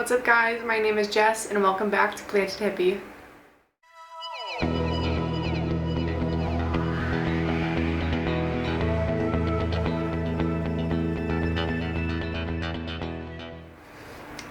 What's up guys, my name is Jess and welcome back to Planted Hippie.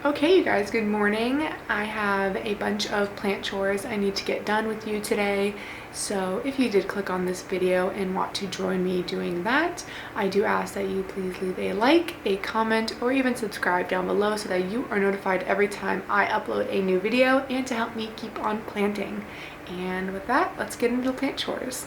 Okay you guys, good morning. I have a bunch of plant chores I need to get done with you today. So if you did click on this video and want to join me doing that, I do ask that you please leave a like, a comment, or even subscribe down below so that you are notified every time I upload a new video and to help me keep on planting. And with that, let's get into the plant chores.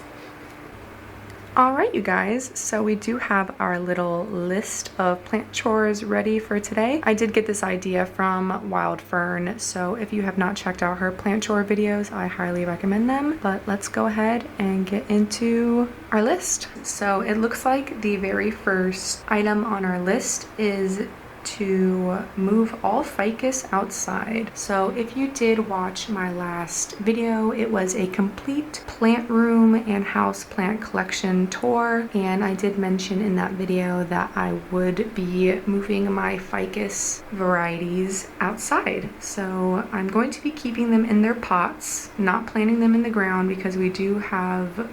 Alright you guys, so we do have our little list of plant chores ready for today. I did get this idea from Wild Fern, so if you have not checked out her plant chore videos, I highly recommend them. But let's go ahead and get into our list. So it looks like the very first item on our list is to move all ficus outside. So if you did watch my last video, it was a complete plant room and house plant collection tour, and I did mention in that video that I would be moving my ficus varieties outside. So I'm going to be keeping them in their pots, not planting them in the ground because we do have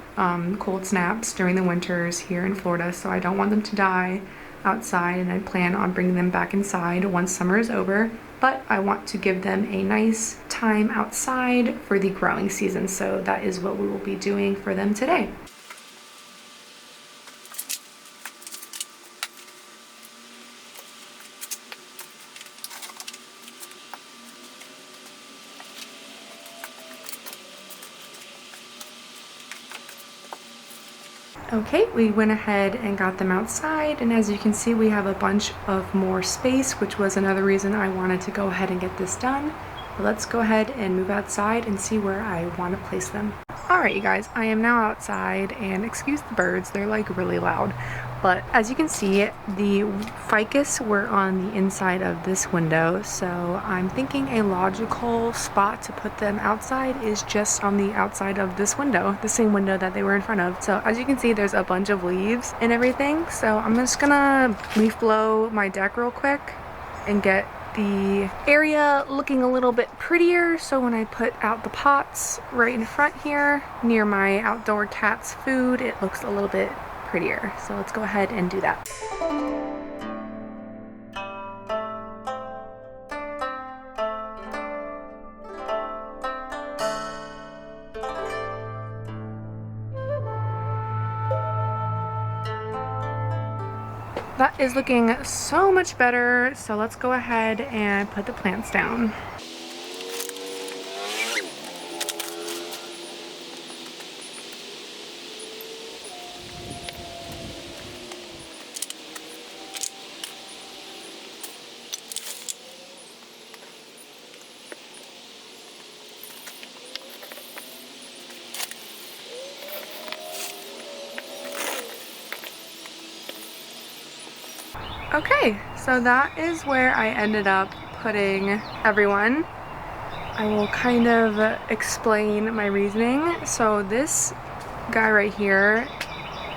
cold snaps during the winters here in Florida, so I don't want them to die outside, and I plan on bringing them back inside once summer is over, but I want to give them a nice time outside for the growing season, so that is what we will be doing for them today. Okay, we went ahead and got them outside, and as you can see we have a bunch of more space, which was another reason I wanted to go ahead and get this done. But let's go ahead and move outside and see where I want to place them. Alright you guys, I am now outside, and excuse the birds, they're like really loud. But as you can see, the ficus were on the inside of this window, so I'm thinking a logical spot to put them outside is just on the outside of this window, the same window that they were in front of. So as you can see, there's a bunch of leaves and everything, so I'm just gonna leaf blow my deck real quick and get the area looking a little bit prettier, so when I put out the pots right in front here near my outdoor cat's food, it looks a little bit prettier. So let's go ahead and do that. That is looking so much better, so let's go ahead and put the plants down. Okay, so that is where I ended up putting everyone. I will kind of explain my reasoning. So this guy right here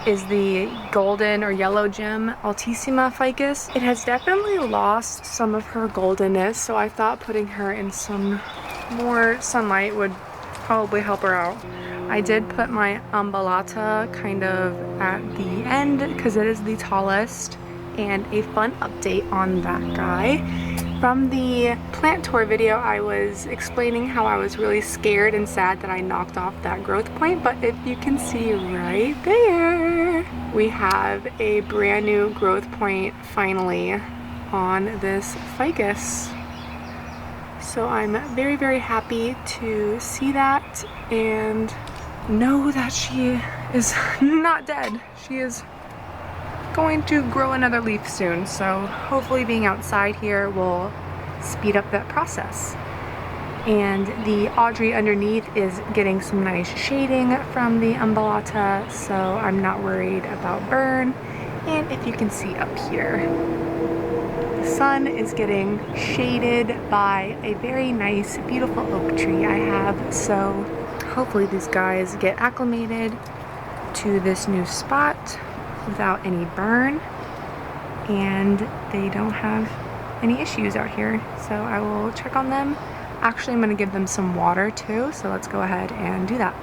is the golden or yellow gem Altissima ficus. It has definitely lost some of her goldenness, so I thought putting her in some more sunlight would probably help her out. I did put my umbellata kind of at the end because it is the tallest. And a fun update on that guy. From the plant tour video, I was explaining how I was really scared and sad that I knocked off that growth point, but if you can see right there, we have a brand new growth point finally on this ficus. So I'm very, very happy to see that and know that she is not dead. She is going to grow another leaf soon, so hopefully being outside here will speed up that process. And the Audrey underneath is getting some nice shading from the umbellata, so I'm not worried about burn. And if you can see up here, the sun is getting shaded by a very nice, beautiful oak tree I have, so hopefully these guys get acclimated to this new spot without any burn, and they don't have any issues out here. So I will check on them. Actually, I'm gonna give them some water too, so let's go ahead and do that.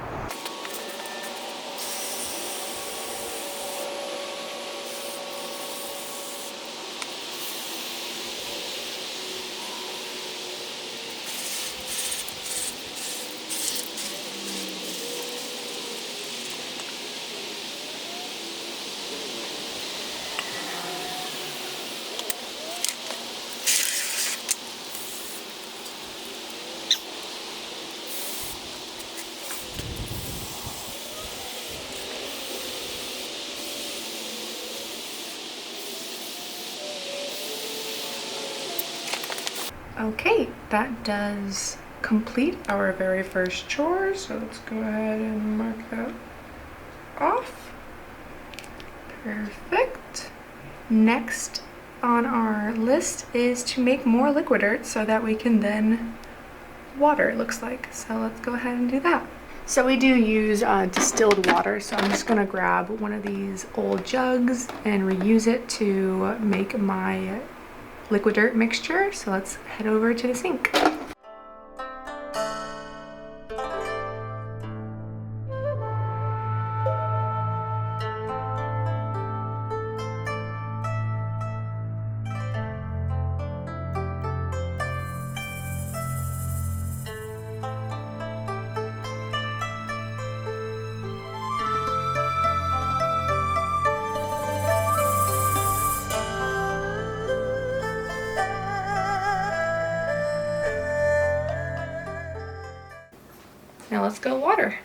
Okay, that does complete our very first chore, so let's go ahead and mark that off. Perfect. Next on our list is to make more liquid dirt so that we can then water, it looks like. So let's go ahead and do that. So we do use distilled water, so I'm just gonna grab one of these old jugs and reuse it to make my liquid dirt mixture. So let's head over to the sink. Now let's go water.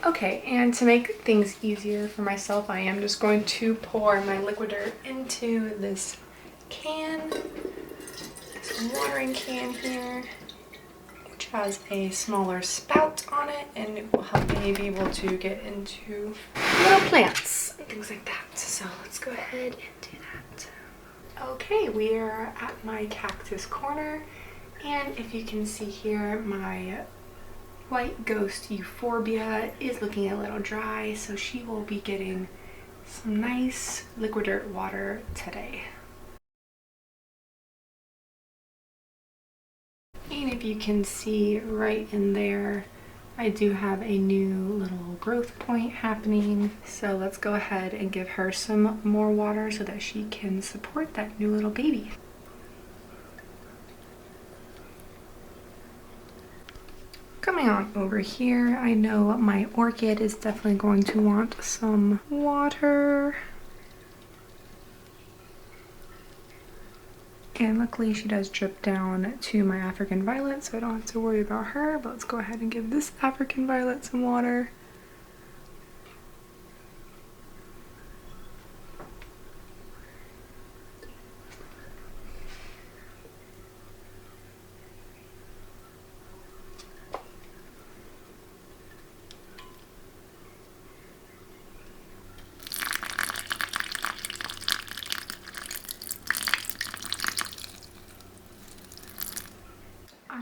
Okay, and to make things easier for myself, I am just going to pour my liquid dirt into this can, this watering can here, which has a smaller spout on it, and it will help me be able to get into little plants and things like that. So let's go ahead and do that. Okay, we are at my cactus corner, and if you can see here, my white ghost euphorbia is looking a little dry, so she will be getting some nice liquid dirt water today. And if you can see right in there, I do have a new little growth point happening. So let's go ahead and give her some more water so that she can support that new little baby. Coming on over here, I know my orchid is definitely going to want some water. And luckily she does drip down to my African violet, so I don't have to worry about her. But let's go ahead and give this African violet some water.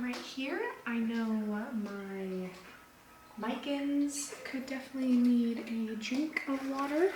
Right here, I know my lichens could definitely need a drink of water.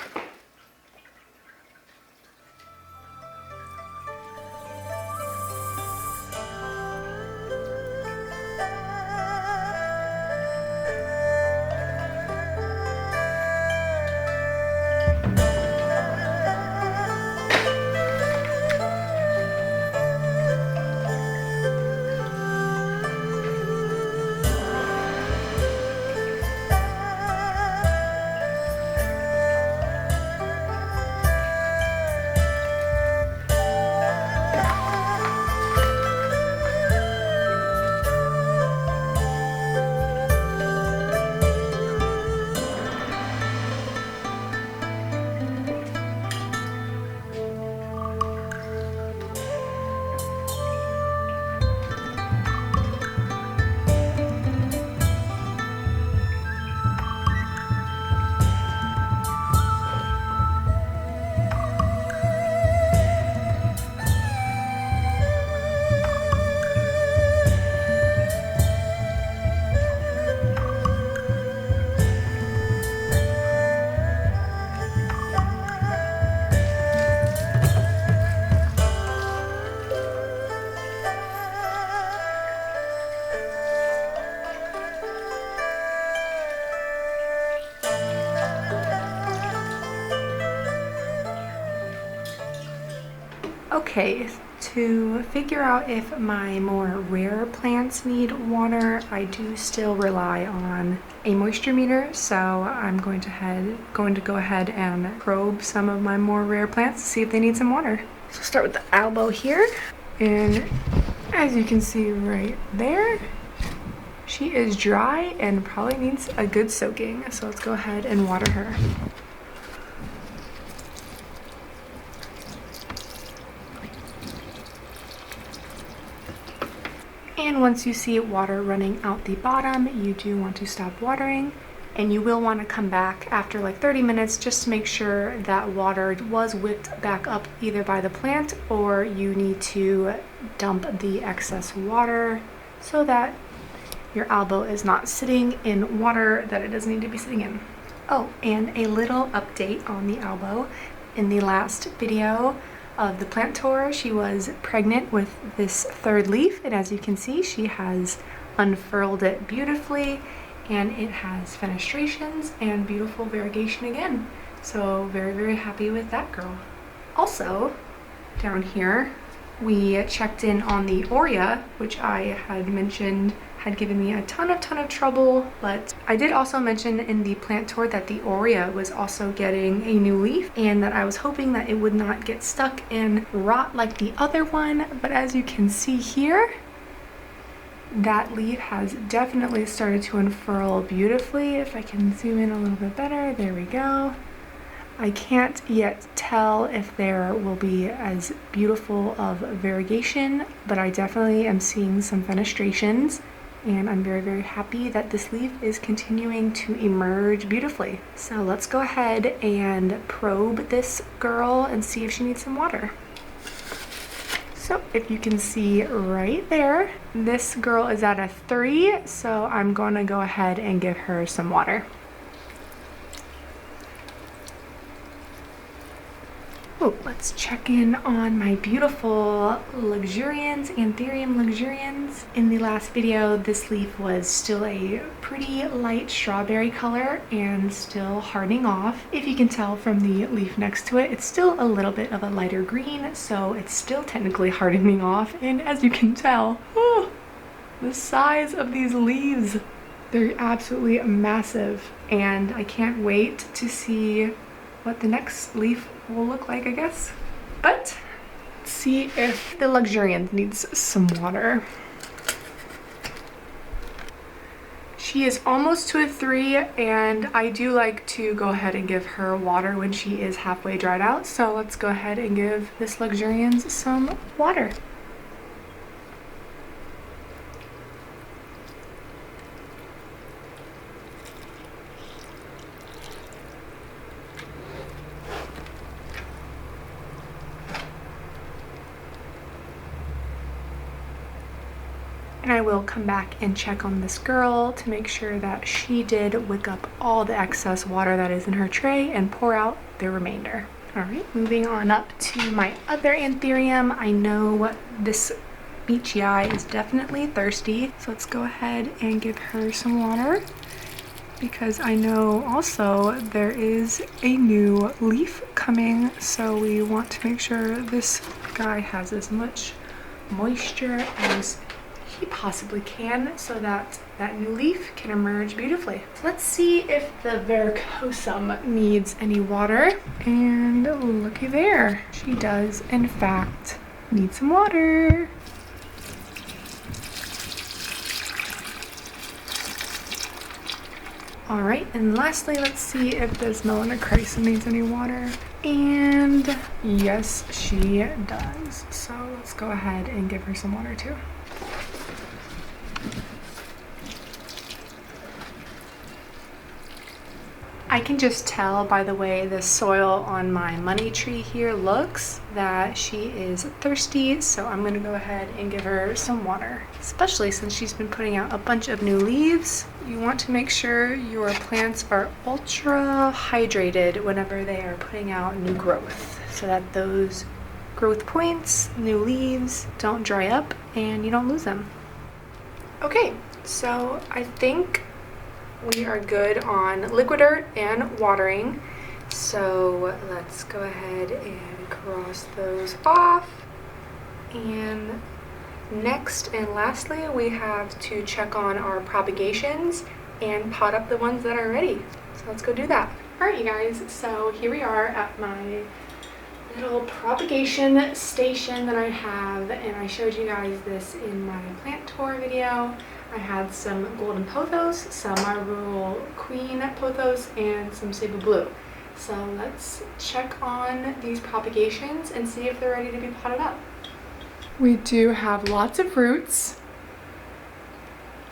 Okay, to figure out if my more rare plants need water, I do still rely on a moisture meter, so I'm going to go ahead and probe some of my more rare plants to see if they need some water. So start with the elbow here, and as you can see right there, she is dry and probably needs a good soaking, so let's go ahead and water her. And once you see water running out the bottom, you do want to stop watering, and you will want to come back after like 30 minutes just to make sure that water was whipped back up either by the plant, or you need to dump the excess water so that your elbow is not sitting in water that it doesn't need to be sitting in. Oh, and a little update on the elbow. In the last video of the plant tour, she was pregnant with this third leaf, and as you can see, she has unfurled it beautifully, and it has fenestrations and beautiful variegation again. So very, very happy with that girl. Also, down here, we checked in on the Aurea, which I had mentioned had given me a ton of trouble, but I did also mention in the plant tour that the Aurea was also getting a new leaf, and that I was hoping that it would not get stuck and rot like the other one, but as you can see here, that leaf has definitely started to unfurl beautifully. If I can zoom in a little bit better, there we go. I can't yet tell if there will be as beautiful of variegation, but I definitely am seeing some fenestrations, and I'm very, very happy that this leaf is continuing to emerge beautifully. So let's go ahead and probe this girl and see if she needs some water. So if you can see right there, this girl is at a 3, so I'm going to go ahead and give her some water. Oh, let's check in on my beautiful luxurians, Anthurium luxurians. In the last video, this leaf was still a pretty light strawberry color and still hardening off. If you can tell from the leaf next to it, it's still a little bit of a lighter green, so it's still technically hardening off. And as you can tell, oh, the size of these leaves, they're absolutely massive. And I can't wait to see what the next leaf will look like, I guess. But let's see if the luxuriant needs some water. She is almost to a 3, and I do like to go ahead and give her water when she is halfway dried out. So let's go ahead and give this luxurians some water. And I will come back and check on this girl to make sure that she did wick up all the excess water that is in her tray and pour out the remainder. All right, moving on up to my other Anthurium. I know this beachy eye is definitely thirsty, so let's go ahead and give her some water, because I know also there is a new leaf coming, so we want to make sure this guy has as much moisture as he possibly can, so that that new leaf can emerge beautifully. Let's see if the verrucosum needs any water, and looky there, she does in fact need some water. All right, and lastly, let's see if this melanochrysum needs any water. And yes, she does. So let's go ahead and give her some water too. I can just tell by the way the soil on my money tree here looks that she is thirsty, so I'm gonna go ahead and give her some water. Especially since she's been putting out a bunch of new leaves. You want to make sure your plants are ultra hydrated whenever they are putting out new growth, so that those growth points, new leaves, don't dry up and you don't lose them. Okay, so I think we are good on liquid dirt and watering. So let's go ahead and cross those off. And next and lastly, we have to check on our propagations and pot up the ones that are ready. So let's go do that. Alright you guys, so here we are at my little propagation station that I have, and I showed you guys this in my plant tour video. I had some golden pothos, some rural queen pothos, and some cebu blue. So let's check on these propagations and see if they're ready to be potted up. We do have lots of roots,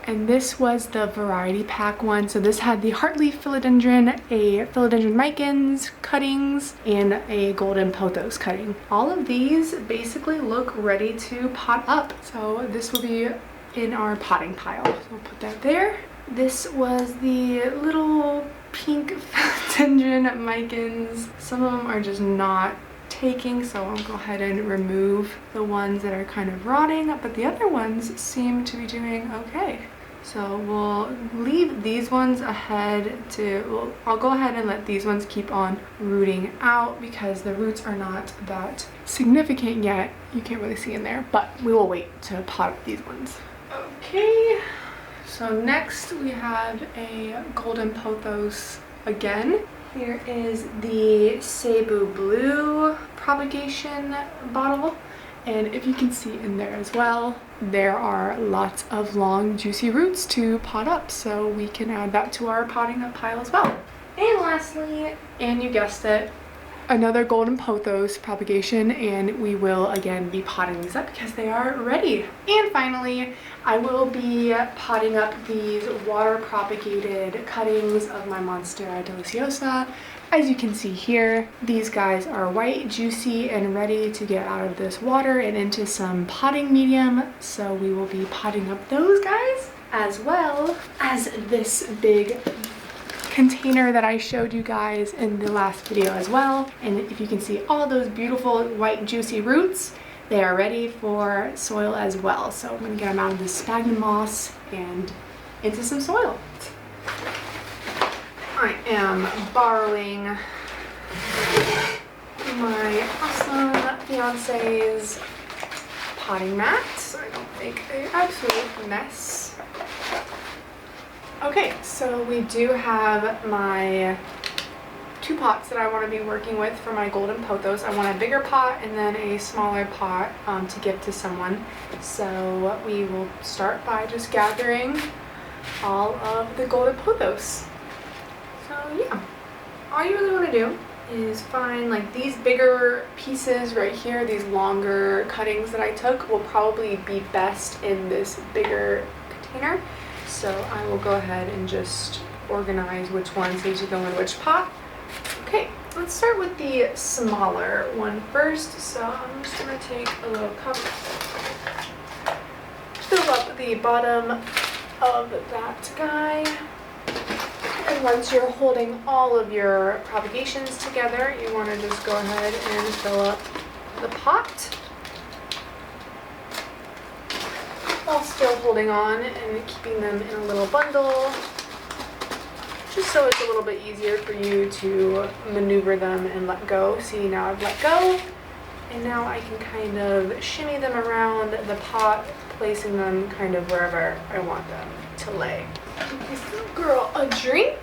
and this was the variety pack one. So this had the heartleaf philodendron, a philodendron micans cuttings, and a golden pothos cutting. All of these basically look ready to pot up. So this will be in our potting pile. So we'll put that there. This was the little pink philodendron micans. Some of them are just not taking, so I'll go ahead and remove the ones that are kind of rotting, but the other ones seem to be doing okay. So we'll leave these ones ahead to, I'll go ahead and let these ones keep on rooting out because the roots are not that significant yet. You can't really see in there, but we will wait to pot up these ones. Okay, so next we have a golden pothos again. Here is the cebu blue propagation bottle, and if you can see in there as well, there are lots of long juicy roots to pot up, so we can add that to our potting up pile as well. And lastly, and you guessed it, another golden pothos propagation, and we will again be potting these up because they are ready. And finally, I will be potting up these water propagated cuttings of my Monstera deliciosa. As you can see here, these guys are white, juicy, and ready to get out of this water and into some potting medium. So we will be potting up those guys, as well as this big container that I showed you guys in the last video as well. And if you can see all those beautiful white juicy roots, they are ready for soil as well. So I'm gonna get them out of this sphagnum moss and into some soil. I am borrowing my awesome fiance's potting mat so I don't make an absolute mess. Okay, so we do have my 2 pots that I want to be working with for my golden pothos. I want a bigger pot and then a smaller pot to give to someone. So we will start by just gathering all of the golden pothos. So yeah, all you really want to do is find like these bigger pieces right here. These longer cuttings that I took will probably be best in this bigger container. So I will go ahead and just organize which ones need to go in which pot. Okay, let's start with the smaller one first. So I'm just going to take a little cup, fill up the bottom of that guy. And once you're holding all of your propagations together, you want to just go ahead and fill up the pot while still holding on and keeping them in a little bundle, just so it's a little bit easier for you to maneuver them and let go. See, now I've let go, and now I can kind of shimmy them around the pot, placing them kind of wherever I want them to lay. Give this little girl a drink.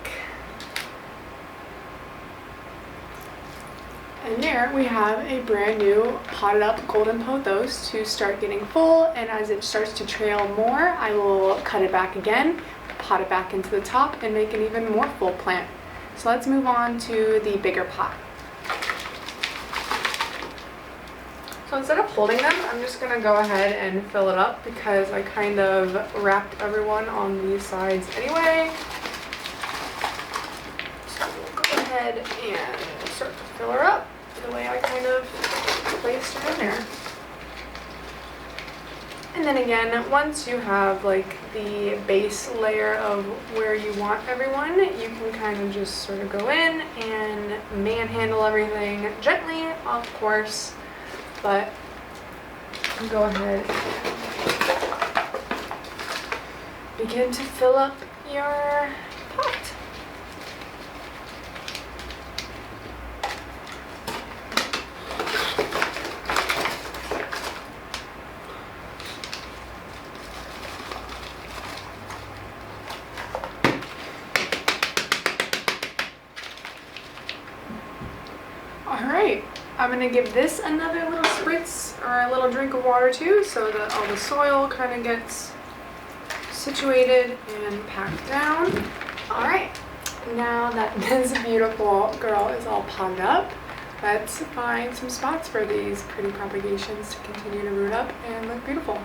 And there we have a brand new potted up golden pothos to start getting full, and as it starts to trail more, I will cut it back again, pot it back into the top, and make an even more full plant. So let's move on to the bigger pot. So instead of holding them, I'm just going to go ahead and fill it up because I kind of wrapped everyone on these sides anyway. So we'll go ahead and start to fill her up the way I kind of placed her in there. And then again, once you have like the base layer of where you want everyone, you can kind of just sort of go in and manhandle everything gently, of course, but go ahead and begin to fill up your pot. I'm gonna give this another little spritz or a little drink of water too, so that all the soil kind of gets situated and packed down. All right, now that this beautiful girl is all potted up, let's find some spots for these pretty propagations to continue to root up and look beautiful.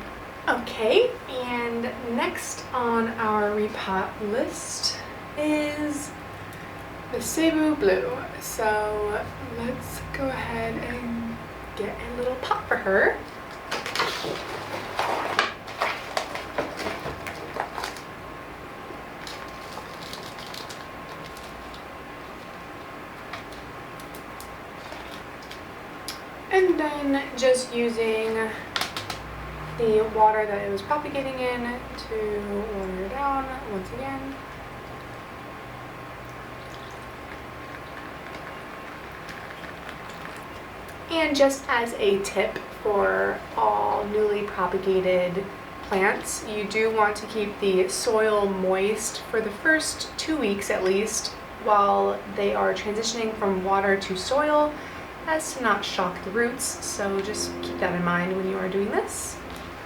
Okay, and next on our repot list is the Cebu Blue. So let's go ahead and get a little pot for her. And then just using the water that it was propagating in to water it down once again. And just as a tip for all newly propagated plants, you do want to keep the soil moist for the first 2 weeks at least while they are transitioning from water to soil, as to not shock the roots. So just keep that in mind when you are doing this.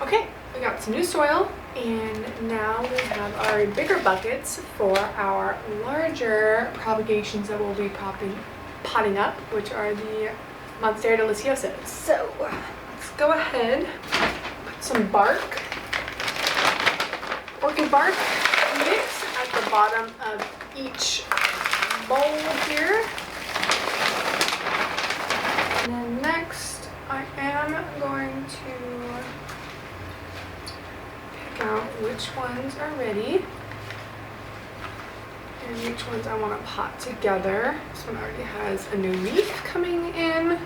Okay, we got some new soil, and now we have our bigger buckets for our larger propagations that we'll be potting up, which are the Monstera deliciosos. So let's go ahead, put some bark, orchid bark mix at the bottom of each bowl here. And then next, I am going to pick out which ones are ready and which ones I want to pot together. This one already has a new leaf coming in.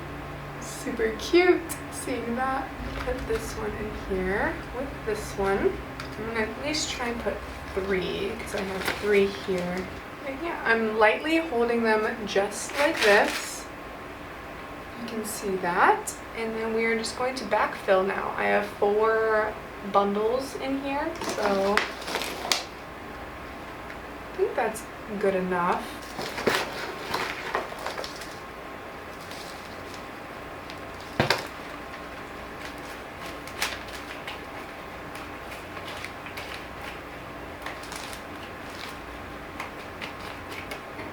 Super cute seeing that. Put this one in here with this one. I'm going to at least try and put 3 because I have 3 here. And yeah, I'm lightly holding them just like this. You can see that. And then we are just going to backfill now. I have 4 bundles in here, so I think that's good enough.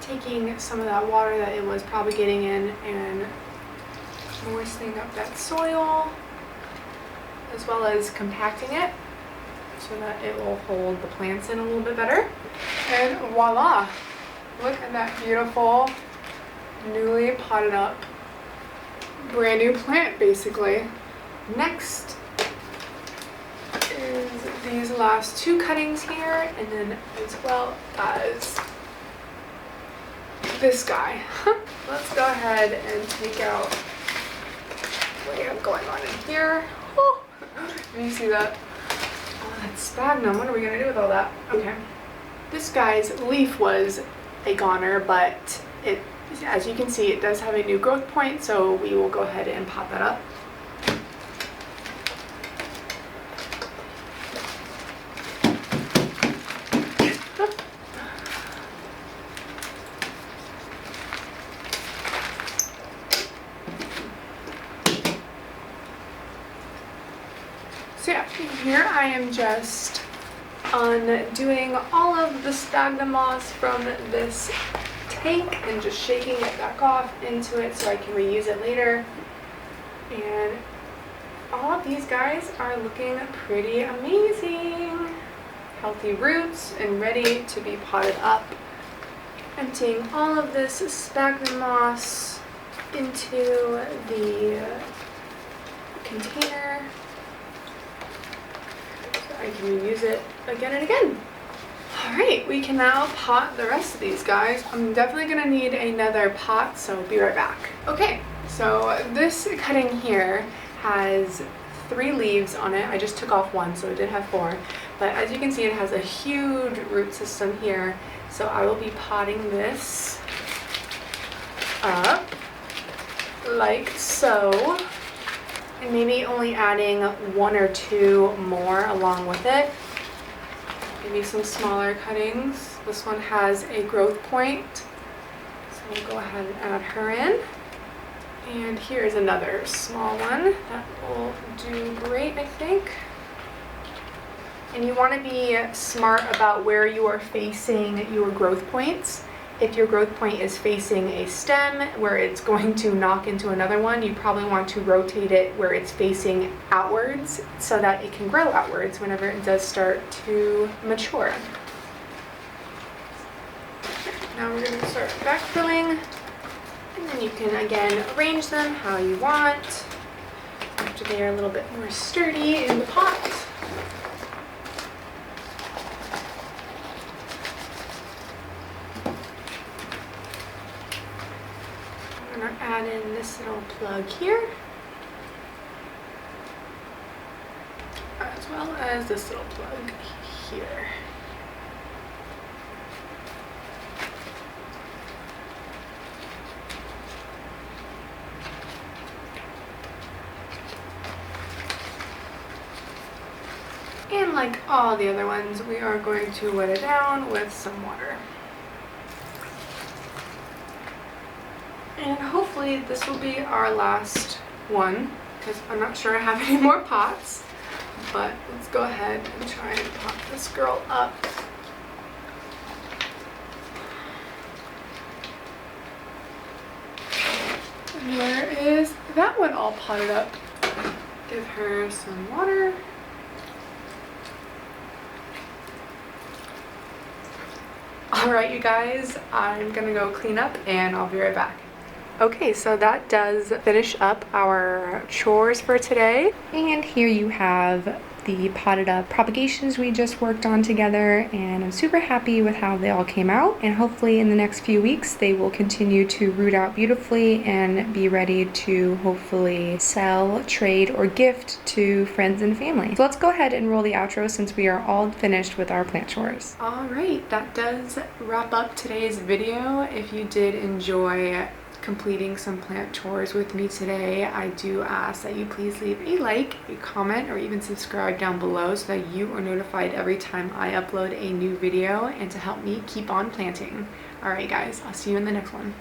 Taking some of that water that it was propagating in and moistening up that soil, as well as compacting it so that it will hold the plants in a little bit better. And voila! Look at that beautiful, newly potted up, brand new plant basically. Next is these last 2 cuttings here, and then as well as this guy. Let's go ahead and take out what we have going on in here. Oh, can you see that? Oh, that's sphagnum. What are we gonna do with all that? Okay. This guy's leaf was a goner, but it, as you can see, it does have a new growth point, so we will go ahead and pop that up. So yeah, here I am just undoing all of the sphagnum moss from this tank and just shaking it back off into it so I can reuse it later. And all of these guys are looking pretty amazing. Healthy roots and ready to be potted up. Emptying all of this sphagnum moss into the container. I can reuse it again and again. Alright, we can now pot the rest of these guys. I'm definitely going to need another pot, so be right back. Okay, so this cutting here has 3 leaves on it. I just took off 1, so it did have 4. But as you can see, it has a huge root system here. So I will be potting this up like so. And maybe only adding 1 or 2 more along with it. Maybe some smaller cuttings. This one has a growth point, so we'll go ahead and add her in. And here's another small one that will do great, I think. And you want to be smart about where you are facing your growth points. If your growth point is facing a stem where it's going to knock into another one, you probably want to rotate it where it's facing outwards so that it can grow outwards whenever it does start to mature. Now we're going to start backfilling, and then you can again arrange them how you want after they are a little bit more sturdy in the pot. I'm going to add in this little plug here, as well as this little plug here. And like all the other ones, we are going to wet it down with some water. And hopefully this will be our last one, because I'm not sure I have any more pots. But let's go ahead and try and pop this girl up. And where is that one all potted up? Give her some water. Alright you guys, I'm gonna go clean up and I'll be right back. Okay, so that does finish up our chores for today. And here you have the potted up propagations we just worked on together, and I'm super happy with how they all came out, and hopefully in the next few weeks they will continue to root out beautifully and be ready to hopefully sell, trade, or gift to friends and family. So let's go ahead and roll the outro since we are all finished with our plant chores. Alright, that does wrap up today's video. If you did enjoy completing some plant chores with me today, I do ask that you please leave a like, a comment, or even subscribe down below so that you are notified every time I upload a new video and to help me keep on planting. Alright guys, I'll see you in the next one.